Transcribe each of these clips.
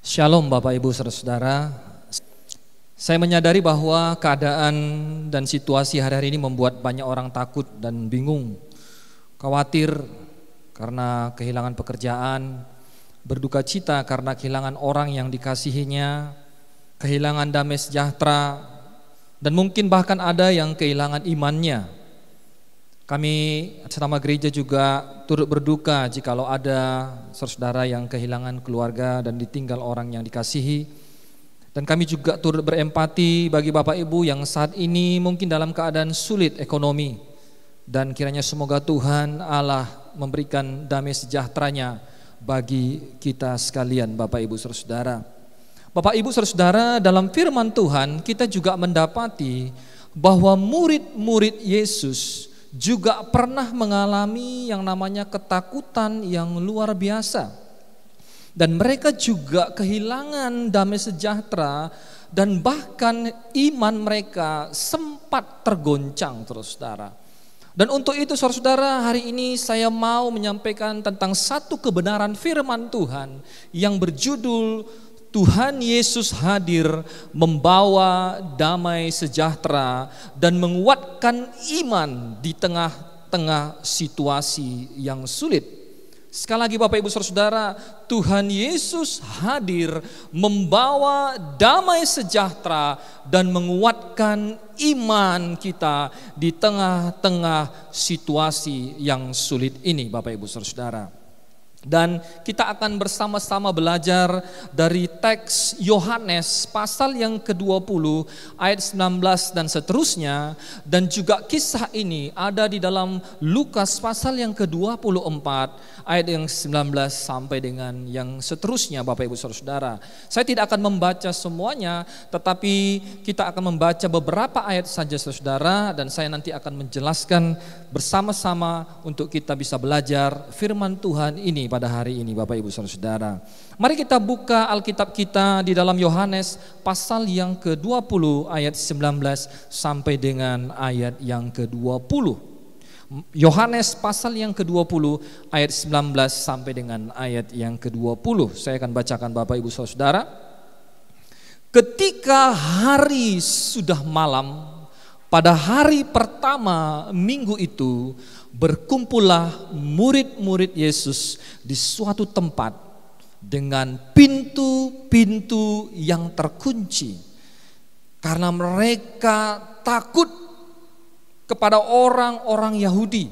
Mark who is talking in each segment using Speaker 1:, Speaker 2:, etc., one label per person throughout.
Speaker 1: Shalom Bapak Ibu Saudara. Saya menyadari bahwa keadaan dan situasi hari-hari ini membuat banyak orang takut dan bingung, khawatir karena kehilangan pekerjaan, berduka cita karena kehilangan orang yang dikasihinya, kehilangan damai sejahtera, dan mungkin bahkan ada yang kehilangan imannya. Kami selama gereja juga turut berduka jikalau ada saudara yang kehilangan keluarga dan ditinggal orang yang dikasihi. Dan kami juga turut berempati bagi Bapak Ibu yang saat ini mungkin dalam keadaan sulit ekonomi. Dan kiranya semoga Tuhan Allah memberikan damai sejahteranya bagi kita sekalian Bapak Ibu saudara. Bapak Ibu saudara, dalam firman Tuhan kita juga mendapati bahwa murid-murid Yesus juga pernah mengalami yang namanya ketakutan yang luar biasa. Dan mereka juga kehilangan damai sejahtera dan bahkan iman mereka sempat tergoncang, saudara. Dan untuk itu saudara, hari ini saya mau menyampaikan tentang satu kebenaran firman Tuhan yang berjudul Tuhan Yesus hadir membawa damai sejahtera dan menguatkan iman di tengah-tengah situasi yang sulit. Sekali lagi Bapak Ibu Saudara, Tuhan Yesus hadir membawa damai sejahtera dan menguatkan iman kita di tengah-tengah situasi yang sulit ini Bapak Ibu Saudara. Dan kita akan bersama-sama belajar dari teks Yohanes pasal yang ke-20 ayat 19 dan seterusnya. Dan juga kisah ini ada di dalam Lukas pasal yang ke-24 ayat yang 19 sampai dengan yang seterusnya Bapak Ibu Saudara. Saya tidak akan membaca semuanya, tetapi kita akan membaca beberapa ayat saja Saudara. Dan saya nanti akan menjelaskan bersama-sama untuk kita bisa belajar firman Tuhan ini pada hari ini Bapak Ibu Saudara. Mari kita buka Alkitab kita di dalam Yohanes pasal yang ke-20 ayat 19 sampai dengan ayat yang ke-20. Yohanes pasal yang ke-20 ayat 19 sampai dengan ayat yang ke-20. Saya akan bacakan Bapak Ibu Saudara. Ketika hari sudah malam, pada hari pertama minggu itu, berkumpullah murid-murid Yesus di suatu tempat dengan pintu-pintu yang terkunci, karena mereka takut kepada orang-orang Yahudi.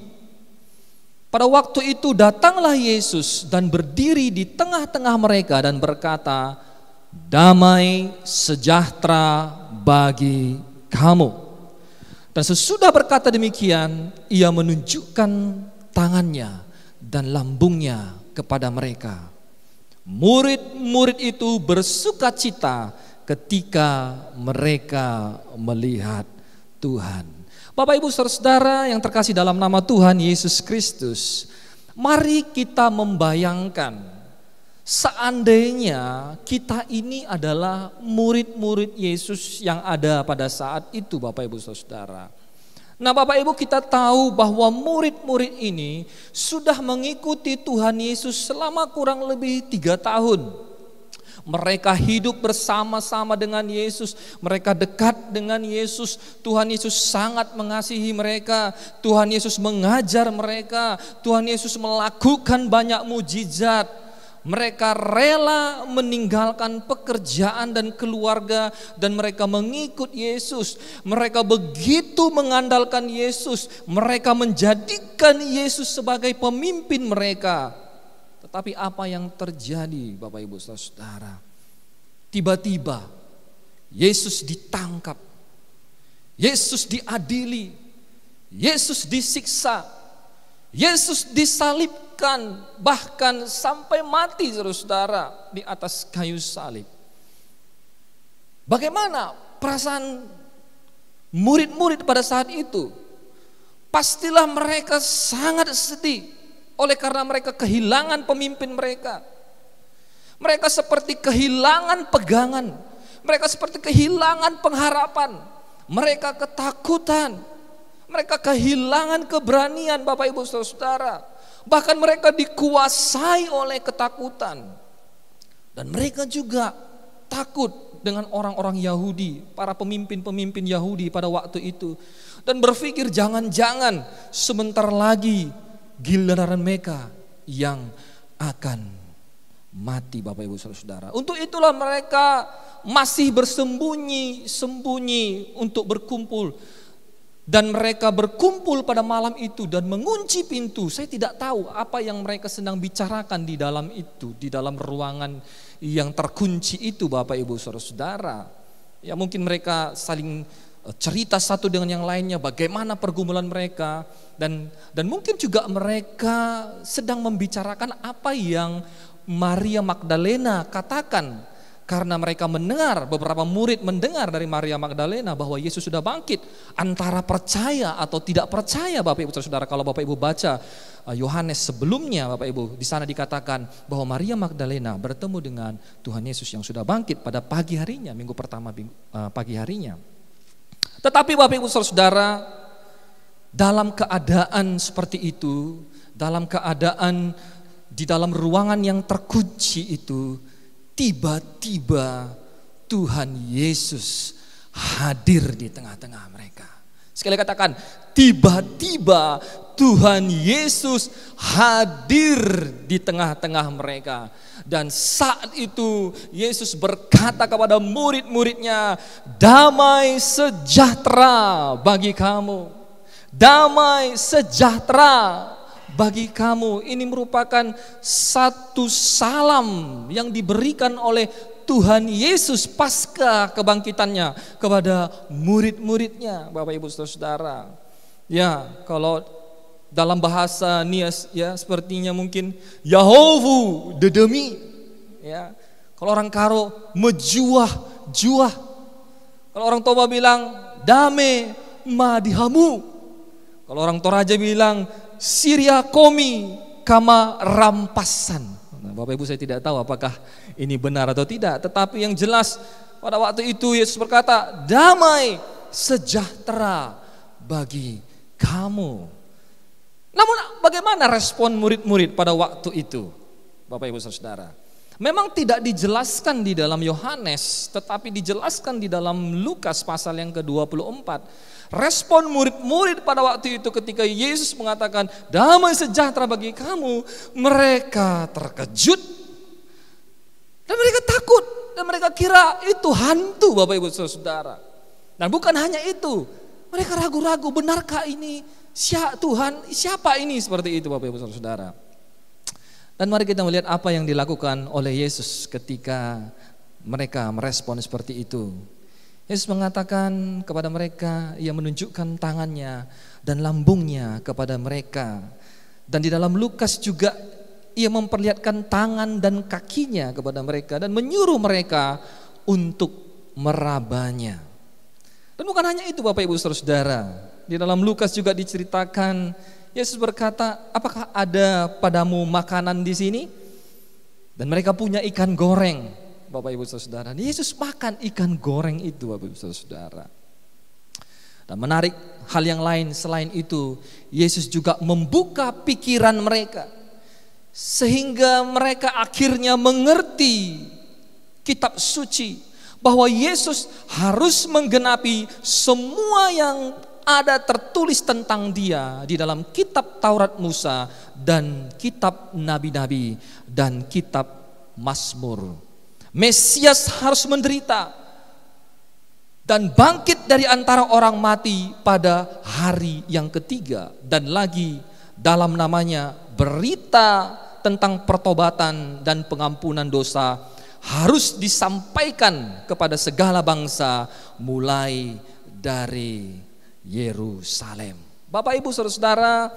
Speaker 1: Pada waktu itu datanglah Yesus dan berdiri di tengah-tengah mereka dan berkata, "Damai sejahtera bagi kamu." Dan sesudah berkata demikian, ia menunjukkan tangannya dan lambungnya kepada mereka. Murid-murid itu bersuka cita ketika mereka melihat Tuhan. Bapak Ibu Saudara yang terkasih dalam nama Tuhan Yesus Kristus, mari kita membayangkan seandainya kita ini adalah murid-murid Yesus yang ada pada saat itu Bapak Ibu Saudara. Nah Bapak Ibu, kita tahu bahwa murid-murid ini sudah mengikuti Tuhan Yesus selama kurang lebih 3 tahun. Mereka hidup bersama-sama dengan Yesus, mereka dekat dengan Yesus. Tuhan Yesus sangat mengasihi mereka, Tuhan Yesus mengajar mereka, Tuhan Yesus melakukan banyak mujizat. Mereka rela meninggalkan pekerjaan dan keluarga dan mereka mengikut Yesus. Mereka begitu mengandalkan Yesus. Mereka menjadikan Yesus sebagai pemimpin mereka. Tetapi apa yang terjadi Bapak Ibu Saudara? Tiba-tiba Yesus ditangkap. Yesus diadili. Yesus disiksa. Yesus disalibkan, bahkan sampai mati saudara di atas kayu salib. Bagaimana perasaan murid-murid pada saat itu? Pastilah mereka sangat sedih oleh karena mereka kehilangan pemimpin mereka. Mereka seperti kehilangan pegangan, mereka seperti kehilangan pengharapan, mereka ketakutan. Mereka kehilangan keberanian Bapak Ibu Saudara. Bahkan mereka dikuasai oleh ketakutan. Dan mereka juga takut dengan orang-orang Yahudi, para pemimpin-pemimpin Yahudi pada waktu itu. Dan berpikir jangan-jangan sebentar lagi giliran mereka yang akan mati, Bapak Ibu Saudara. Untuk itulah mereka masih bersembunyi-sembunyi untuk berkumpul. Dan mereka berkumpul pada malam itu dan mengunci pintu. Saya tidak tahu apa yang mereka sedang bicarakan di dalam itu, di dalam ruangan yang terkunci itu, Bapak Ibu Saudara. Ya mungkin mereka saling cerita satu dengan yang lainnya bagaimana pergumulan mereka, dan mungkin juga mereka sedang membicarakan apa yang Maria Magdalena katakan. Karena mereka mendengar, beberapa murid mendengar dari Maria Magdalena bahwa Yesus sudah bangkit. Antara percaya atau tidak percaya, Bapak Ibu Saudara. Kalau Bapak Ibu baca Yohanes sebelumnya, Bapak Ibu, di sana dikatakan bahwa Maria Magdalena bertemu dengan Tuhan Yesus yang sudah bangkit pada pagi harinya, minggu pertama pagi harinya. Tetapi Bapak Ibu Saudara, dalam keadaan seperti itu, dalam keadaan di dalam ruangan yang terkunci itu, tiba-tiba Tuhan Yesus hadir di tengah-tengah mereka. Sekali katakan, tiba-tiba Tuhan Yesus hadir di tengah-tengah mereka. Dan saat itu Yesus berkata kepada murid-muridnya, damai sejahtera bagi kamu. Damai sejahtera bagi kamu. Ini merupakan satu salam yang diberikan oleh Tuhan Yesus pasca kebangkitannya kepada murid-muridnya, Bapak Ibu Saudara. Ya, kalau dalam bahasa Nias ya sepertinya mungkin Yahovu dedemi. Ya, kalau orang Karo mejuah-juah. Kalau orang Toba bilang dame madihamu. Kalau orang Toraja bilang Syria komi kama rampasan. Nah, Bapak Ibu saya tidak tahu apakah ini benar atau tidak. Tetapi yang jelas pada waktu itu Yesus berkata, damai sejahtera bagi kamu. Namun bagaimana respon murid-murid pada waktu itu, Bapak Ibu Saudara? Memang tidak dijelaskan di dalam Yohanes, tetapi dijelaskan di dalam Lukas pasal yang ke-24. Respon murid-murid pada waktu itu ketika Yesus mengatakan damai sejahtera bagi kamu, mereka terkejut dan mereka takut dan mereka kira itu hantu, Bapak Ibu Saudara. Dan bukan hanya itu, mereka ragu-ragu, benarkah ini Tuhan, siapa ini, seperti itu Bapak Ibu Saudara. Dan mari kita melihat apa yang dilakukan oleh Yesus ketika mereka merespon seperti itu. Yesus mengatakan kepada mereka, ia menunjukkan tangannya dan lambungnya kepada mereka. Dan di dalam Lukas juga ia memperlihatkan tangan dan kakinya kepada mereka dan menyuruh mereka untuk merabanya. Dan bukan hanya itu Bapak Ibu Saudara, di dalam Lukas juga diceritakan Yesus berkata, apakah ada padamu makanan di sini? Dan mereka punya ikan goreng. Bapak Ibu Saudara, Yesus makan ikan goreng itu, Bapak Ibu Saudara. Dan menarik, hal yang lain selain itu, Yesus juga membuka pikiran mereka sehingga mereka akhirnya mengerti kitab suci bahwa Yesus harus menggenapi semua yang ada tertulis tentang dia di dalam kitab Taurat Musa dan kitab nabi-nabi dan kitab Mazmur. Mesias harus menderita dan bangkit dari antara orang mati pada hari yang ketiga. Dan lagi dalam namanya berita tentang pertobatan dan pengampunan dosa harus disampaikan kepada segala bangsa mulai dari Yerusalem. Bapak Ibu Saudara,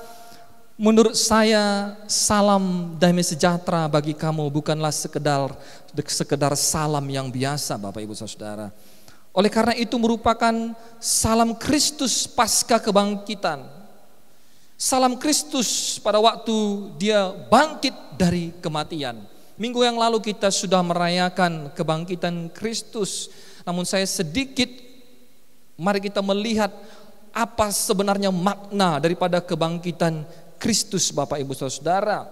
Speaker 1: menurut saya salam damai sejahtera bagi kamu bukanlah sekedar salam yang biasa, Bapak Ibu Saudara. Oleh karena itu merupakan salam Kristus pasca kebangkitan. Salam Kristus pada waktu dia bangkit dari kematian. Minggu yang lalu kita sudah merayakan kebangkitan Kristus. Namun saya sedikit, mari kita melihat apa sebenarnya makna daripada kebangkitan Kristus, Bapak Ibu Saudara.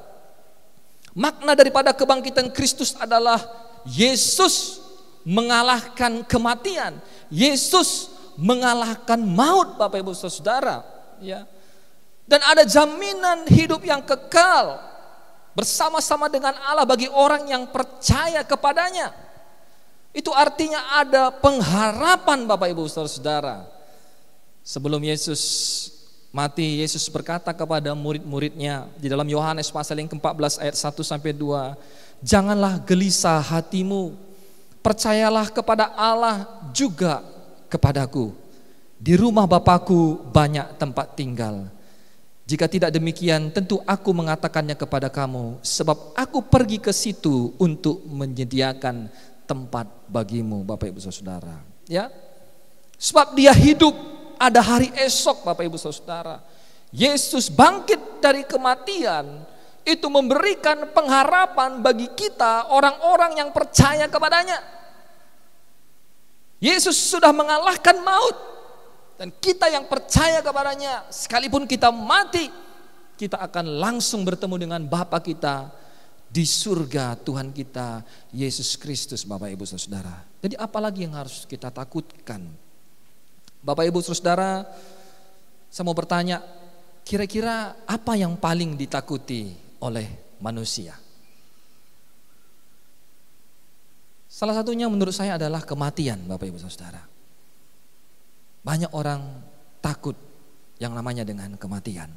Speaker 1: Makna daripada kebangkitan Kristus adalah Yesus mengalahkan kematian. Yesus mengalahkan maut, Bapak Ibu Saudara, ya. Dan ada jaminan hidup yang kekal bersama-sama dengan Allah bagi orang yang percaya kepadanya. Itu artinya ada pengharapan, Bapak Ibu Saudara. Sebelum Yesus mati, Yesus berkata kepada murid-muridnya di dalam Yohanes pasal yang ke-14 ayat 1 sampai 2, janganlah gelisah hatimu, percayalah kepada Allah juga kepadaku. Di rumah Bapakku banyak tempat tinggal. Jika tidak demikian, tentu aku mengatakannya kepada kamu, sebab aku pergi ke situ untuk menyediakan tempat bagimu, Bapak Ibu Saudara. Ya, sebab Dia hidup, ada hari esok, Bapak Ibu Saudara. Yesus bangkit dari kematian, itu memberikan pengharapan bagi kita orang-orang yang percaya kepadanya. Yesus sudah mengalahkan maut. Dan kita yang percaya kepadanya, sekalipun kita mati, kita akan langsung bertemu dengan Bapa kita di surga Tuhan kita Yesus Kristus, Bapak Ibu Saudara. Jadi apalagi yang harus kita takutkan? Bapak Ibu Saudara, saya mau bertanya, kira-kira apa yang paling ditakuti oleh manusia? Salah satunya menurut saya adalah kematian, Bapak Ibu Saudara. Banyak orang takut yang namanya dengan kematian.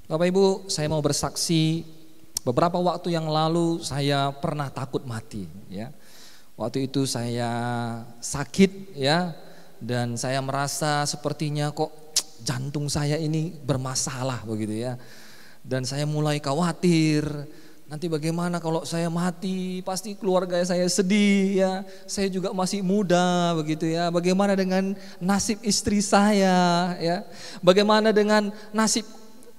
Speaker 1: Bapak Ibu, saya mau bersaksi, beberapa waktu yang lalu saya pernah takut mati, ya. Waktu itu saya sakit, ya, dan saya merasa sepertinya kok jantung saya ini bermasalah begitu, ya. Dan saya mulai khawatir, nanti bagaimana kalau saya mati, pasti keluarga saya sedih, ya. Saya juga masih muda begitu, ya. Bagaimana dengan nasib istri saya, ya. Bagaimana dengan nasib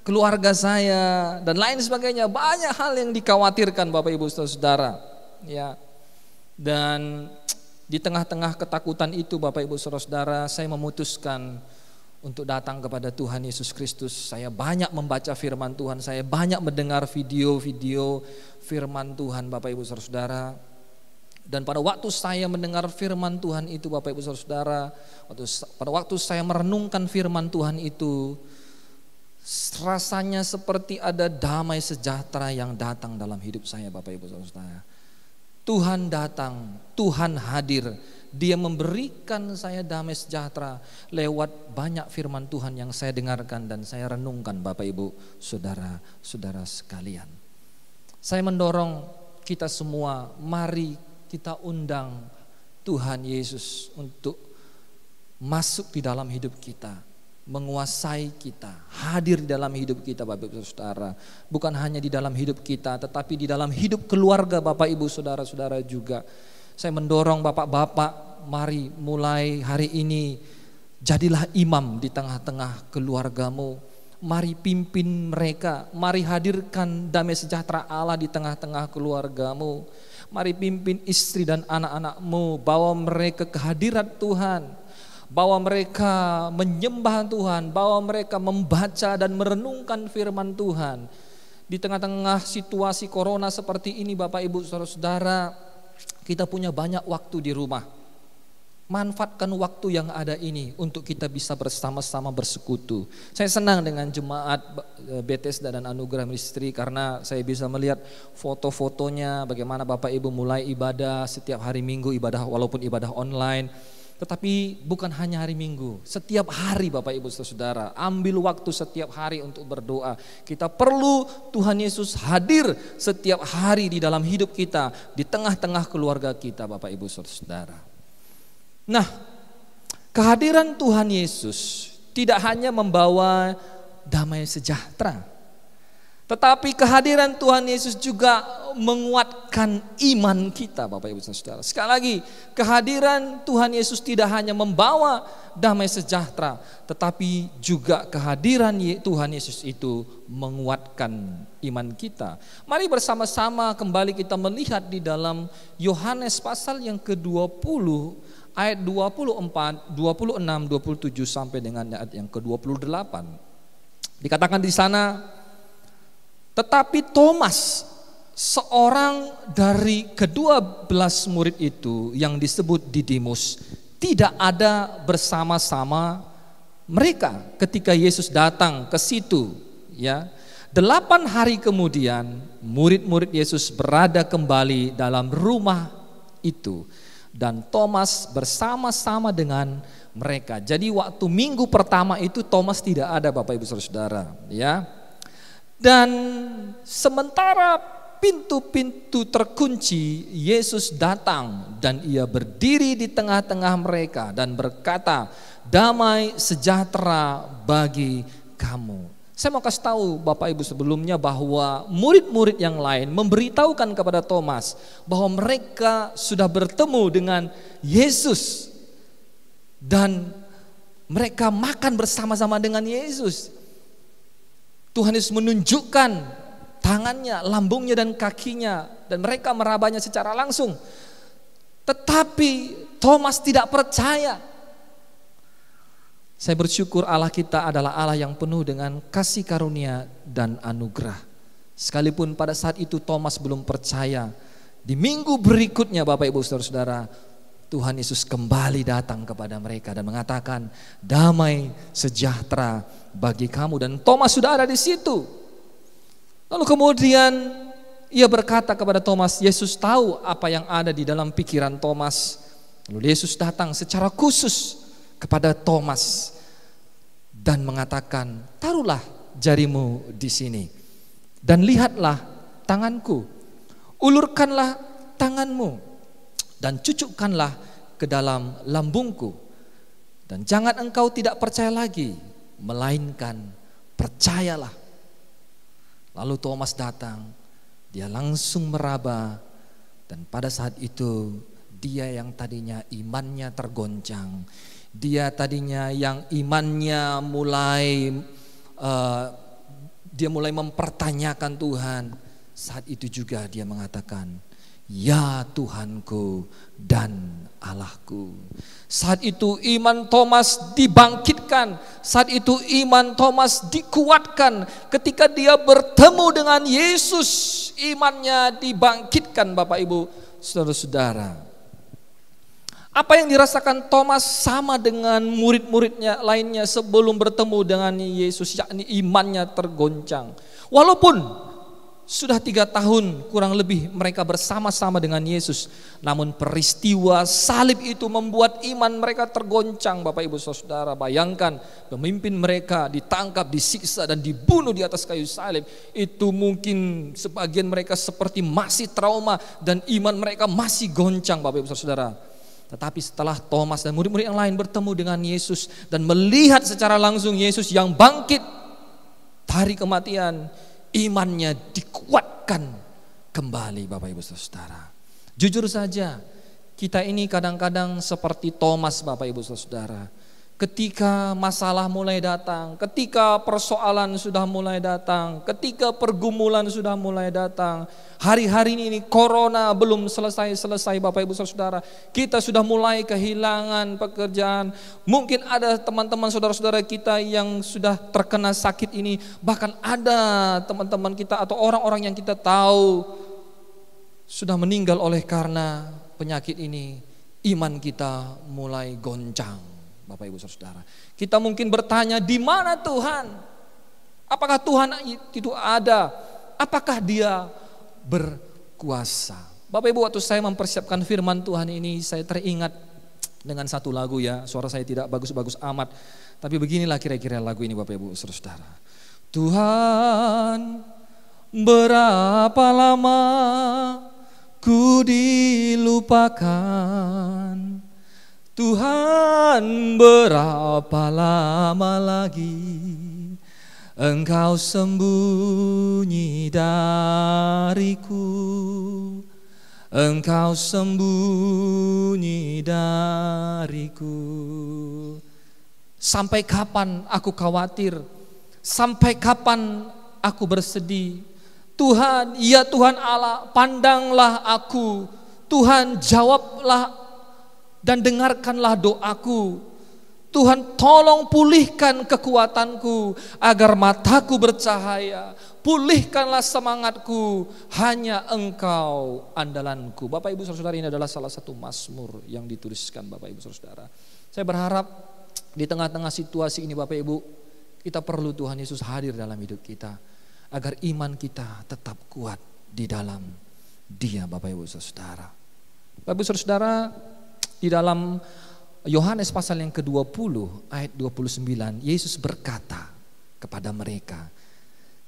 Speaker 1: keluarga saya dan lain sebagainya. Banyak hal yang dikhawatirkan, Bapak Ibu Saudara, ya. Dan di tengah-tengah ketakutan itu, Bapak Ibu Saudara, saya memutuskan untuk datang kepada Tuhan Yesus Kristus. Saya banyak membaca firman Tuhan, saya banyak mendengar video-video firman Tuhan, Bapak Ibu Saudara. Dan pada waktu saya mendengar firman Tuhan itu, Bapak Ibu Saudara, pada waktu saya merenungkan firman Tuhan itu, rasanya seperti ada damai sejahtera yang datang dalam hidup saya, Bapak Ibu Saudara. Tuhan datang, Tuhan hadir. Dia memberikan saya damai sejahtera lewat banyak firman Tuhan yang saya dengarkan dan saya renungkan, Bapak Ibu Saudara sekalian. Saya mendorong kita semua, mari kita undang Tuhan Yesus untuk masuk di dalam hidup kita, menguasai kita, hadir di dalam hidup kita, Bapak Ibu Saudara. Bukan hanya di dalam hidup kita, tetapi di dalam hidup keluarga Bapak Ibu Saudara-saudara juga. Saya mendorong bapak-bapak, mari mulai hari ini jadilah imam di tengah-tengah keluargamu. Mari pimpin mereka, mari hadirkan damai sejahtera Allah di tengah-tengah keluargamu. Mari pimpin istri dan anak-anakmu, bawa mereka ke hadirat Tuhan, bawa mereka menyembah Tuhan, bawa mereka membaca dan merenungkan firman Tuhan. Di tengah-tengah situasi corona seperti ini, Bapak Ibu Saudara, kita punya banyak waktu di rumah. Manfaatkan waktu yang ada ini untuk kita bisa bersama-sama bersekutu. Saya senang dengan jemaat Bethesda dan Anugerah Misteri karena saya bisa melihat foto-fotonya bagaimana Bapak Ibu mulai ibadah setiap hari Minggu, ibadah walaupun ibadah online. Tetapi bukan hanya hari Minggu, setiap hari Bapak Ibu Saudara, ambil waktu setiap hari untuk berdoa. Kita perlu Tuhan Yesus hadir setiap hari di dalam hidup kita, di tengah-tengah keluarga kita, Bapak Ibu Saudara. Nah, kehadiran Tuhan Yesus tidak hanya membawa damai sejahtera, tetapi kehadiran Tuhan Yesus juga menguatkan iman kita, Bapak Ibu Saudara. Sekali lagi, kehadiran Tuhan Yesus tidak hanya membawa damai sejahtera, tetapi juga kehadiran Tuhan Yesus itu menguatkan iman kita. Mari bersama-sama kembali kita melihat di dalam Yohanes pasal yang ke-20 ayat 24, 26, 27 sampai dengan ayat yang ke-28. Dikatakan di sana, tetapi Thomas, seorang dari ke-12 murid itu yang disebut Didimus tidak ada bersama-sama mereka ketika Yesus datang ke situ, ya. 8 hari kemudian murid-murid Yesus berada kembali dalam rumah itu dan Thomas bersama-sama dengan mereka. Jadi waktu minggu pertama itu Thomas tidak ada, Bapak Ibu Saudara, ya. Dan sementara pintu-pintu terkunci, Yesus datang dan ia berdiri di tengah-tengah mereka dan berkata, "Damai sejahtera bagi kamu." Saya mau kasih tahu Bapak Ibu sebelumnya bahwa murid-murid yang lain memberitahukan kepada Thomas bahwa mereka sudah bertemu dengan Yesus dan mereka makan bersama-sama dengan Yesus. Tuhan Yesus menunjukkan tangannya, lambungnya dan kakinya dan mereka merabanya secara langsung. Tetapi Thomas tidak percaya. Saya bersyukur Allah kita adalah Allah yang penuh dengan kasih karunia dan anugerah. Sekalipun pada saat itu Thomas belum percaya, di minggu berikutnya Bapak Ibu Saudara-saudara, Tuhan Yesus kembali datang kepada mereka dan mengatakan, "Damai sejahtera bagi kamu." Dan Thomas sudah ada di situ. Lalu kemudian ia berkata kepada Thomas, Yesus tahu apa yang ada di dalam pikiran Thomas. Lalu Yesus datang secara khusus kepada Thomas dan mengatakan, "Taruhlah jarimu di sini dan lihatlah tanganku, ulurkanlah tanganmu dan cucukkanlah ke dalam lambungku, dan jangan engkau tidak percaya lagi, melainkan percayalah." Lalu Thomas datang, dia langsung meraba, dan pada saat itu dia yang tadinya imannya tergoncang, dia tadinya yang imannya mulai dia mulai mempertanyakan Tuhan, saat itu juga dia mengatakan, "Ya Tuhanku dan Allahku." Saat itu iman Thomas dibangkitkan, saat itu iman Thomas dikuatkan. Ketika dia bertemu dengan Yesus, imannya dibangkitkan, Bapak Ibu Saudara-saudara. Apa yang dirasakan Thomas sama dengan murid-muridnya lainnya sebelum bertemu dengan Yesus, yakni imannya tergoncang. Walaupun sudah 3 tahun kurang lebih mereka bersama-sama dengan Yesus, namun peristiwa salib itu membuat iman mereka tergoncang, Bapak Ibu Saudara. Bayangkan pemimpin mereka ditangkap, disiksa dan dibunuh di atas kayu salib. Itu mungkin sebagian mereka seperti masih trauma dan iman mereka masih goncang, Bapak Ibu Saudara. Tetapi setelah Thomas dan murid-murid yang lain bertemu dengan Yesus dan melihat secara langsung Yesus yang bangkit dari kematian, imannya dikuatkan kembali, Bapak Ibu Saudara. Jujur saja, kita ini kadang-kadang seperti Thomas, Bapak Ibu Saudara. Ketika masalah mulai datang, ketika persoalan sudah mulai datang, ketika pergumulan sudah mulai datang, hari-hari ini corona belum selesai-selesai, Bapak Ibu Saudara. Kita sudah mulai kehilangan pekerjaan. Mungkin ada teman-teman saudara-saudara kita yang sudah terkena sakit ini. Bahkan ada teman-teman kita atau orang-orang yang kita tahu sudah meninggal oleh karena penyakit ini. Iman kita mulai goncang, Bapak Ibu Saudara. Kita mungkin bertanya, di mana Tuhan? Apakah Tuhan itu ada? Apakah Dia berkuasa? Bapak Ibu, waktu saya mempersiapkan firman Tuhan ini, saya teringat dengan satu lagu, ya. Suara saya tidak bagus-bagus amat, tapi beginilah kira-kira lagu ini, Bapak Ibu Saudara. Tuhan, berapa lama ku dilupakan, Tuhan, berapa lama lagi Engkau sembunyi dariku, Engkau sembunyi dariku. Sampai kapan aku khawatir? Sampai kapan aku bersedih? Tuhan, ya Tuhan Allah, pandanglah aku. Tuhan, jawablah dan dengarkanlah doaku. Tuhan, tolong pulihkan kekuatanku agar mataku bercahaya, pulihkanlah semangatku, hanya Engkau andalanku. Bapak Ibu Saudara, ini adalah salah satu mazmur yang dituliskan Bapak Ibu Saudara. Saya berharap di tengah-tengah situasi ini Bapak Ibu, kita perlu Tuhan Yesus hadir dalam hidup kita, agar iman kita tetap kuat di dalam Dia Bapak Ibu Saudara. Bapak Ibu Saudara, di dalam Yohanes pasal yang ke-20 ayat 29, Yesus berkata kepada mereka,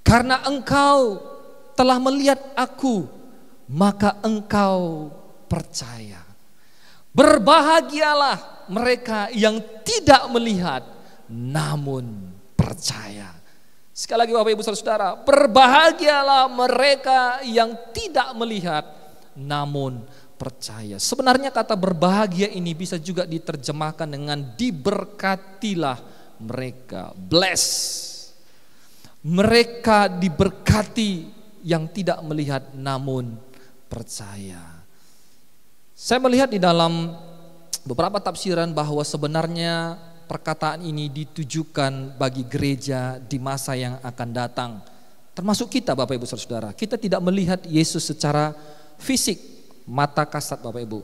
Speaker 1: karena engkau telah melihat aku, maka engkau percaya. Berbahagialah mereka yang tidak melihat namun percaya. Sekali lagi Bapak Ibu Saudara, berbahagialah mereka yang tidak melihat namun percaya. Sebenarnya kata berbahagia ini bisa juga diterjemahkan dengan diberkatilah mereka. Bless. Mereka diberkati yang tidak melihat namun percaya. Saya melihat di dalam beberapa tafsiran bahwa sebenarnya perkataan ini ditujukan bagi gereja di masa yang akan datang. Termasuk kita Bapak Ibu Saudara. Kita tidak melihat Yesus secara fisik, mata kasat Bapak Ibu.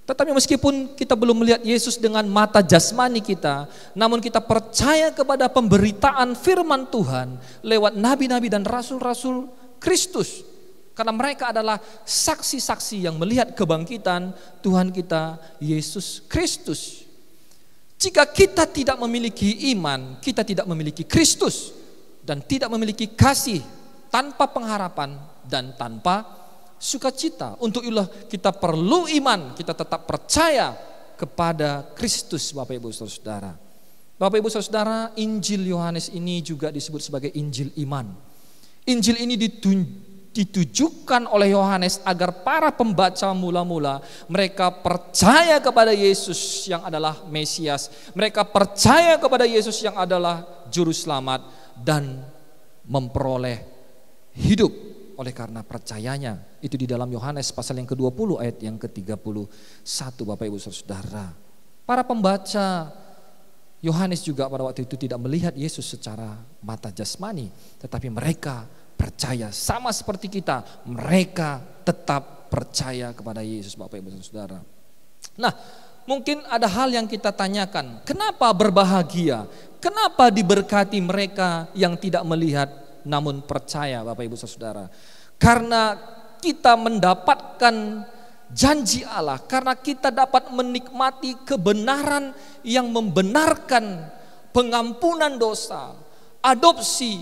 Speaker 1: Tetapi meskipun kita belum melihat Yesus dengan mata jasmani kita, namun kita percaya kepada pemberitaan firman Tuhan lewat nabi-nabi dan rasul-rasul Kristus. Karena mereka adalah saksi-saksi yang melihat kebangkitan Tuhan kita Yesus Kristus. Jika kita tidak memiliki iman, kita tidak memiliki Kristus dan tidak memiliki kasih, tanpa pengharapan dan tanpa sukacita. Untuk itulah kita perlu iman, kita tetap percaya kepada Kristus Bapak Ibu Saudara. Bapak Ibu Saudara, Injil Yohanes ini juga disebut sebagai Injil iman. Injil ini ditujukan oleh Yohanes agar para pembaca mula-mula mereka percaya kepada Yesus yang adalah Mesias. Mereka percaya kepada Yesus yang adalah juru selamat dan memperoleh hidup oleh karena percayanya. Itu di dalam Yohanes pasal yang ke-20 ayat yang ke-31 Bapak Ibu Saudara. Para pembaca Yohanes juga pada waktu itu tidak melihat Yesus secara mata jasmani, tetapi mereka percaya sama seperti kita. Mereka tetap percaya kepada Yesus Bapak Ibu Saudara. Nah, mungkin ada hal yang kita tanyakan, kenapa berbahagia? Kenapa diberkati mereka yang tidak melihat namun percaya Bapak Ibu Saudara? Karena kita mendapatkan janji Allah, karena kita dapat menikmati kebenaran yang membenarkan pengampunan dosa, adopsi,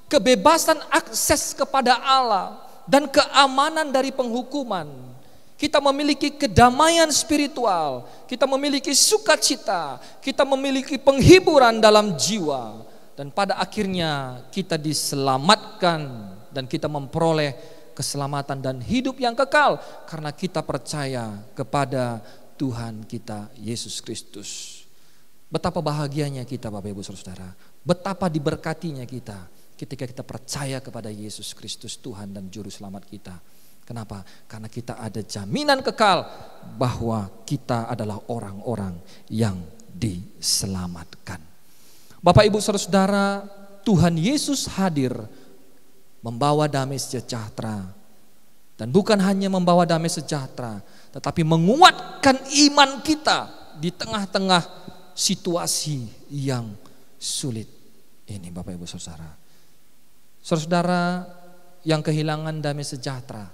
Speaker 1: kebebasan akses kepada Allah, dan keamanan dari penghukuman. Kita memiliki kedamaian spiritual, kita memiliki sukacita, kita memiliki penghiburan dalam jiwa, dan pada akhirnya kita diselamatkan dan kita memperoleh keselamatan dan hidup yang kekal karena kita percaya kepada Tuhan kita Yesus Kristus. Betapa bahagianya kita Bapak Ibu Saudara, betapa diberkatinya kita ketika kita percaya kepada Yesus Kristus Tuhan dan Juru Selamat kita. Kenapa? Karena kita ada jaminan kekal bahwa kita adalah orang-orang yang diselamatkan. Bapak Ibu Saudara, Tuhan Yesus hadir membawa damai sejahtera, dan bukan hanya membawa damai sejahtera, tetapi menguatkan iman kita di tengah-tengah situasi yang sulit ini Bapak Ibu Saudara. Saudara yang kehilangan damai sejahtera,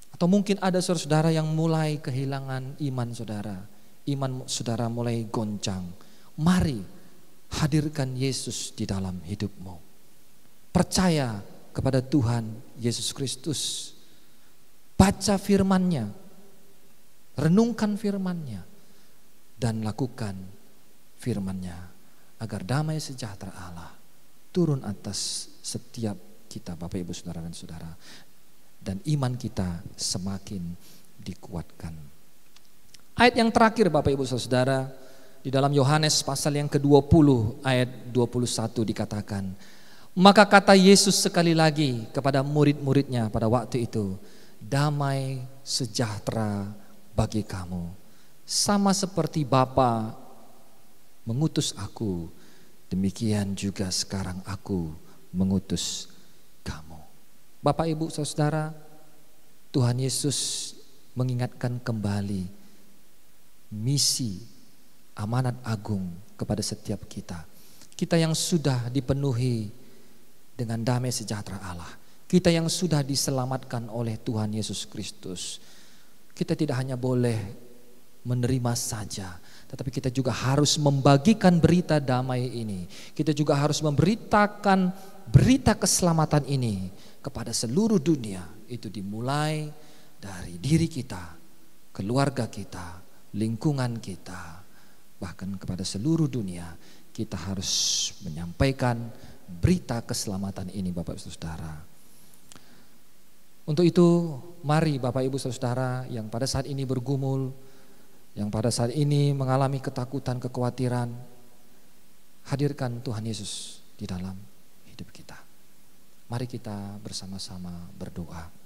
Speaker 1: atau mungkin ada saudara yang mulai kehilangan iman saudara mulai goncang. Mari hadirkan Yesus di dalam hidupmu. Percaya kepada Tuhan Yesus Kristus. Baca firman-Nya, renungkan firman-Nya, dan lakukan firman-Nya agar damai sejahtera Allah turun atas setiap kita Bapak Ibu Saudara dan Saudara, dan iman kita semakin dikuatkan. Ayat yang terakhir Bapak Ibu Saudara, di dalam Yohanes pasal yang ke-20 ayat 21 dikatakan, maka kata Yesus sekali lagi kepada murid-muridnya pada waktu itu, damai sejahtera bagi kamu. Sama seperti Bapa mengutus aku, demikian juga sekarang aku mengutus kamu. Bapak, Ibu, Saudara, Tuhan Yesus mengingatkan kembali misi amanat agung kepada setiap kita. Kita yang sudah dipenuhi dengan damai sejahtera Allah. Kita yang sudah diselamatkan oleh Tuhan Yesus Kristus. Kita tidak hanya boleh menerima saja, tetapi kita juga harus membagikan berita damai ini. Kita juga harus memberitakan berita keselamatan ini kepada seluruh dunia. Itu dimulai dari diri kita, keluarga kita, lingkungan kita, bahkan kepada seluruh dunia. Kita harus menyampaikan berita keselamatan ini, Bapak Ibu Saudara. Untuk itu, mari Bapak Ibu Saudara yang pada saat ini bergumul, yang pada saat ini mengalami ketakutan, kekhawatiran, hadirkan Tuhan Yesus di dalam hidup kita. Mari kita bersama-sama berdoa.